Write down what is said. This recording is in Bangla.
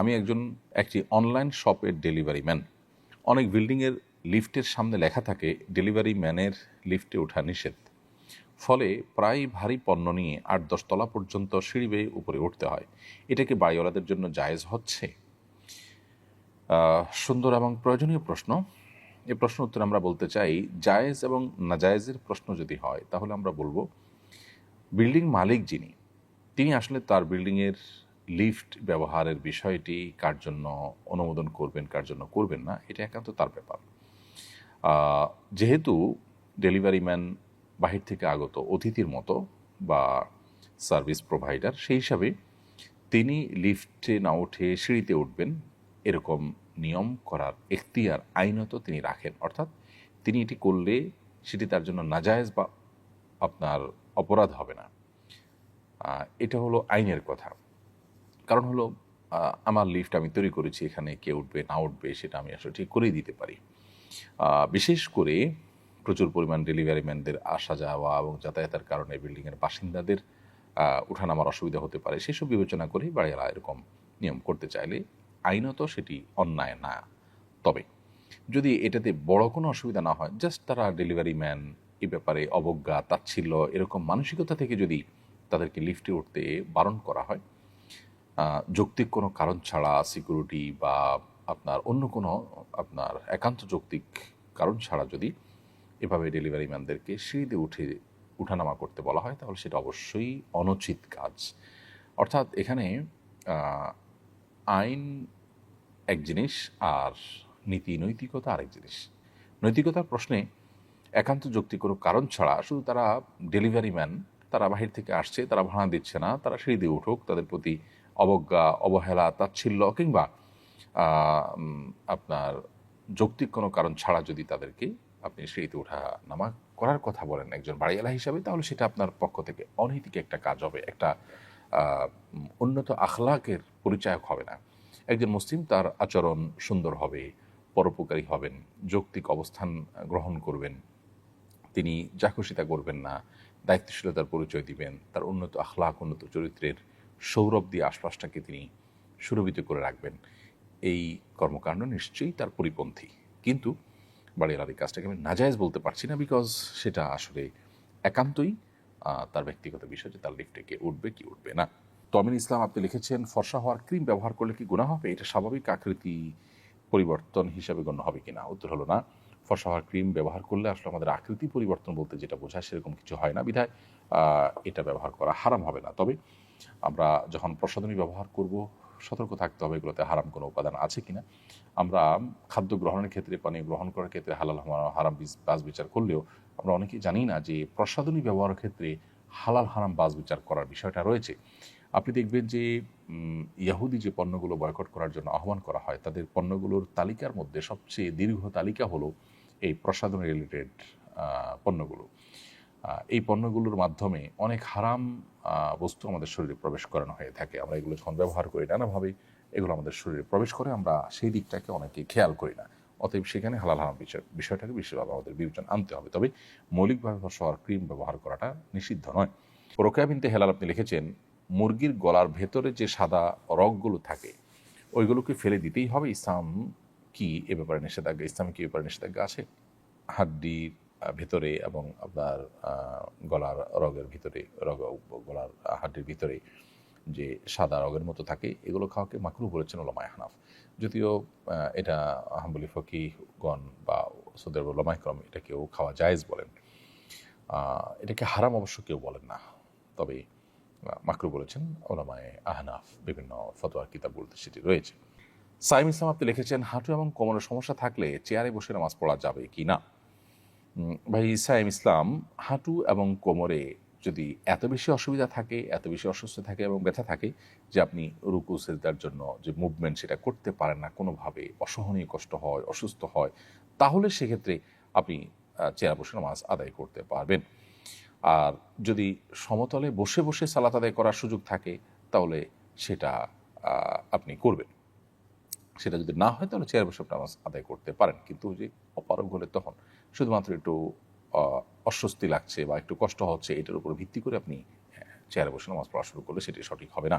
আমি একটি অনলাইন শপের ডেলিভারি ম্যান। অনেক বিল্ডিংয়ের লিফটের সামনে লেখা থাকে ডেলিভারি ম্যানের লিফটে ওঠা নিষেধ। ফলে প্রায় ভারী পণ্য নিয়ে 8-10 তলা পর্যন্ত সিঁড়ি বেয়ে উপরে উঠতে হয়। এটা কি বাড়িওয়ালাদের জন্য জায়েজ হচ্ছে? সুন্দর এবং প্রয়োজনীয় প্রশ্ন। এই প্রশ্ন উত্তর আমরা বলতে চাই, জায়েজ এবং নাজায়েজের প্রশ্ন যদি হয় তাহলে আমরা বলবো বিল্ডিং মালিক যিনি, তিনি আসলে তার বিল্ডিংয়ের লিফট ব্যবহারের বিষয়টি কার জন্য অনুমোদন করবেন, কার জন্য করবেন না, এটা একান্ত তার ব্যাপার। যেহেতু ডেলিভারি ম্যান বাহির থেকে আগত অতিথির মতো বা সার্ভিস প্রোভাইডার, সেই হিসাবে তিনি লিফটে না উঠে সিঁড়িতে উঠবেন এরকম নিয়ম করার এখতিয়ার আইনত তিনি রাখেন। অর্থাৎ তিনি এটি করলে সেটি তার জন্য নাজায়েজ বা আপনার অপরাধ হবে না। এটা হলো আইনের কথা। কারণ হলো আমার লিফট আমি তৈরি করেছি, এখানে কে উঠবে না উঠবে সেটা আমি আসলে ঠিক করেই দিতে পারি। বিশেষ করে প্রচুর পরিমাণ ডেলিভারি ম্যানদের আসা যাওয়া এবং যাতায়াতের কারণে বিল্ডিংয়ের বাসিন্দাদের উঠানামার অসুবিধা হতে পারে, সেসব বিবেচনা করেই বাড়িওয়ালা এরকম নিয়ম করতে চাইলে আইনত সেটি অন্যায় না। তবে যদি এটাতে বড় কোনো অসুবিধা না হয়, জাস্ট তারা ডেলিভারি ম্যান, এ ব্যাপারে অবজ্ঞা তাচ্ছিল্য এরকম মানসিকতা থেকে যদি তাদেরকে লিফটে উঠতে বারণ করা হয়, যৌক্তিক কোনো কারণ ছাড়া, সিকিউরিটি বা আপনার অন্য কোনো আপনার একান্ত যৌক্তিক কারণ ছাড়া যদি এভাবে ডেলিভারি ম্যানদেরকে সিঁড়িতে উঠানামা করতে বলা হয়, তাহলে সেটা অবশ্যই অনুচিত কাজ। অর্থাৎ এখানে আইন এক জিনিস আর নীতি নৈতিকতা আরেক জিনিস। নৈতিকতার প্রশ্নে একান্ত যৌক্তিক কোনো কারণ ছাড়া শুধু তারা ডেলিভারি ম্যান, তারা বাহির থেকে আসছে, তারা ভাড়া দিচ্ছে না, তারা সিঁড়ি দিয়ে উঠুক, তাদের প্রতি অবজ্ঞা, অবহেলা, তাচ্ছিল্য কিংবা আপনার যৌক্তিক কোনো কারণ ছাড়া যদি তাদেরকে আপনি সিঁড়িতে ওঠা নামা করার কথা বলেন একজন বাড়িওয়ালা হিসাবে, তাহলে সেটা আপনার পক্ষ থেকে অনৈতিক একটা কাজ হবে, একটা উন্নত আখলাকের পরিচায়ক হবে না। একজন মুসলিম তার আচরণ সুন্দর হবে, পরোপকারী হবেন, যৌক্তিক অবস্থান গ্রহণ করবেন, তিনি যা খুশি তা করবেন না, দায়িত্বশীলতার পরিচয় দিবেন, তার উন্নত আখলাক, উন্নত চরিত্রের সৌরভ দিয়ে আশপাশটাকে তিনি সুরভিত করে রাখবেন। এই কর্মকাণ্ড নিশ্চয়ই তার পরিপন্থী। কিন্তু বাড়িওয়ালার এই কাজটাকে আমি নাজায়েজ বলতে পারছি না, বিকজ সেটা আসলে একান্তই তার ব্যক্তিগত বিষয় যে তার লিফটে কে উঠবে কি উঠবে না। তমিন ইসলাম আপনি লিখেছেন, ফর্সা হওয়ার ক্রিম ব্যবহার করলে কি গুনাহ হবে? এটা স্বাভাবিক আকৃতি পরিবর্তন হিসাবে গণ্য হবে কিনা? উত্তর হলো না। ফর্সা হওয়ার ক্রিম ব্যবহার করলে আসলে আমাদের আকৃতি পরিবর্তন বলতে যেটা বোঝায় সেরকম কিছু হয় না, বিধায় এটা ব্যবহার করা হারাম হবে না। তবে আমরা যখন প্রসাধনী ব্যবহার করব সতর্ক থাকতে হবে এগুলোতে হারাম কোনো উপাদান আছে কিনা। আমরা খাদ্য গ্রহণের ক্ষেত্রে, পানীয় গ্রহণ করার ক্ষেত্রে হালাল হারাম বাজ বিচার করলেও আমরা অনেকেই জানি না যে প্রসাধনী ব্যবহারের ক্ষেত্রে হালাল হারাম বাজ বিচার করার বিষয়টা রয়েছে। আপনি দেখবেন যে ইয়াহুদি যে পণ্যগুলো বয়কট করার জন্য আহ্বান করা হয়, তাদের পণ্যগুলোর তালিকার মধ্যে সবচেয়ে দীর্ঘ তালিকা হলো এই প্রসাধনী রিলেটেড পণ্যগুলো। এই পণ্যগুলোর মাধ্যমে অনেক হারাম বস্তু আমাদের শরীরে প্রবেশ করানো হয়ে থাকে। আমরা এগুলো যখন ব্যবহার করি নানাভাবে এগুলো আমাদের শরীরে প্রবেশ করে, আমরা সেই দিকটাকে অনেকে খেয়াল করি না। অতএব সেখানে হালাল হারাম বিষয়টাকে বিশেষভাবে আমাদের বিবেচনা আনতে হবে। তবে মৌলিকভাবে ফর্সা হওয়ার ক্রিম ব্যবহার করাটা নিষিদ্ধ নয়। রোকেয়া বিনতে হেলাল আপনি লিখেছেন, মুরগির গলার ভেতরে যে সাদা রগগুলো থাকে ওইগুলোকে ফেলে দিতেই হবে। ইসলাম কি এ ব্যাপারে নিষেধাজ্ঞা, ইসলামে কি এ ব্যাপারে নিষেধাজ্ঞা আছে? হাড্ডির ভেতরে এবং আপনার গলার রগের ভিতরে, গলার হাড্ডির ভিতরে যে সাদা রগের মতো থাকে, এগুলো খাওয়াকে মাকরুহ বলেছেন ওলামায়ে হানাফ। যদিও এটা হাম্বলি ফকিহগণ বা সৌদি আরবের ওলামায়ে কেরাম এটাকেও খাওয়া জায়েজ বলেন। এটাকে হারাম অবশ্য কেউ বলেন না, তবে মাকরুহ বলেছেন ওলামায়ে আহনাফ। বিভিন্ন ফতোয়ার কিতাবগুলোতে সেটি রয়েছে। সাইম ইসলাম আপনি লিখেছেন, হাঁটু এবং কোমরের সমস্যা থাকলে চেয়ারে বসে নামাজ পড়া যাবে কি না? ভাই সাইম ইসলাম, হাঁটু এবং কোমরে যদি এত বেশি অসুবিধা থাকে, এত বেশি অসুস্থ থাকে এবং ব্যথা থাকে যে আপনি রুকু সিজদার জন্য যে মুভমেন্ট সেটা করতে পারেন না, কোনোভাবে অসহনীয় কষ্ট হয়, অসুস্থ হয়, তাহলে সেক্ষেত্রে আপনি চেয়ারে বসে নামাজ আদায় করতে পারবেন। আর যদি সমতলে বসে বসে সালাত আদায় করার সুযোগ থাকে তাহলে সেটা আপনি করবেন। সেটা যদি না হয় তাহলে চেয়ারে বসে নামাজ আদায় করতে পারেন। কিন্তু যে অপারগ হলে তখন শুধুমাত্র একটু অস্বস্তি লাগছে বা একটু কষ্ট হচ্ছে, এটার উপর ভিত্তি করে আপনি চেয়ারে বসে নামাজ পড়া শুরু করলে সেটি সঠিক হবে না।